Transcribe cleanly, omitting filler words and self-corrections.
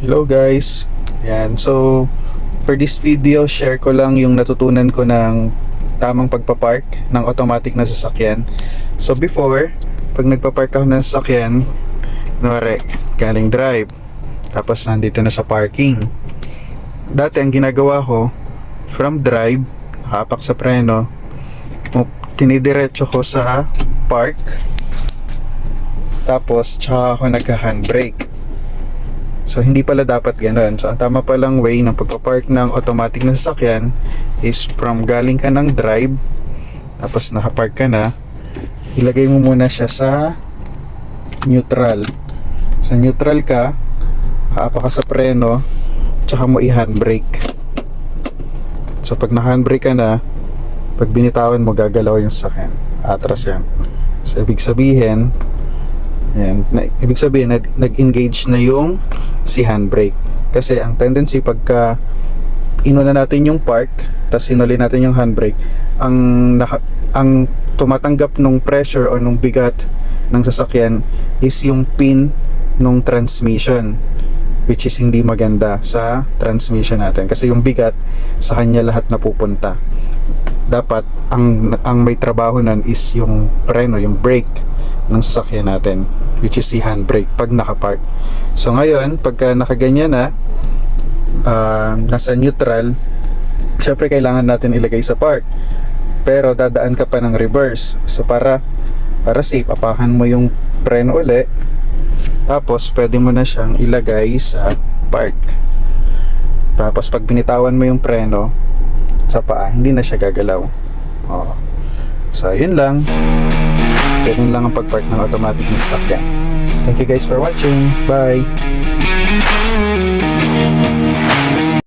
Hello guys. Yan. So, for this video, share ko lang yung natutunan ko ng tamang pagpapark ng automatic na sasakyan. So, before, pag nagpapark ako ng sasakyan, kunwari, galing drive, tapos nandito na sa parking. Dati, ang ginagawa ko, from drive, nakapak sa preno, tinidiretso ko sa park, tapos, tsaka ako nagka-handbrake. So, hindi pala dapat ganun. So, ang tama palang way ng pagpapark ng automatic na sasakyan is from galing ka ng drive, tapos nakapark ka na, ilagay mo muna siya sa neutral. Sa neutral ka, haapa ka sa preno, tsaka mo i-handbrake. So, pag na-handbrake ka na, pag binitawan mo, gagalaw yung sasakyan. Atras yan. So, ibig sabihin, nag-engage na yung si handbrake. Kasi ang tendency pagka inuna natin yung park, tapos sinuli natin yung handbrake, ang tumatanggap nung pressure o nung bigat ng sasakyan is yung pin nung transmission, which is hindi maganda sa transmission natin kasi yung bigat sa kanya lahat napupunta. Dapat ang may trabaho nan is yung preno, yung brake ng sasakyan natin, which is si handbrake pag nakapark. So ngayon, pagka nakaganyan na, nasa neutral, syempre kailangan natin ilagay sa park, pero dadaan ka pa ng reverse. So para safe, apakan mo yung preno uli, tapos pwede mo na siyang ilagay sa park. Tapos pag binitawan mo yung preno sa paa, hindi na siya gagalaw. So yun lang. Ganun lang ang pag-park ng automatic na sasakyan. Thank you guys for watching. Bye!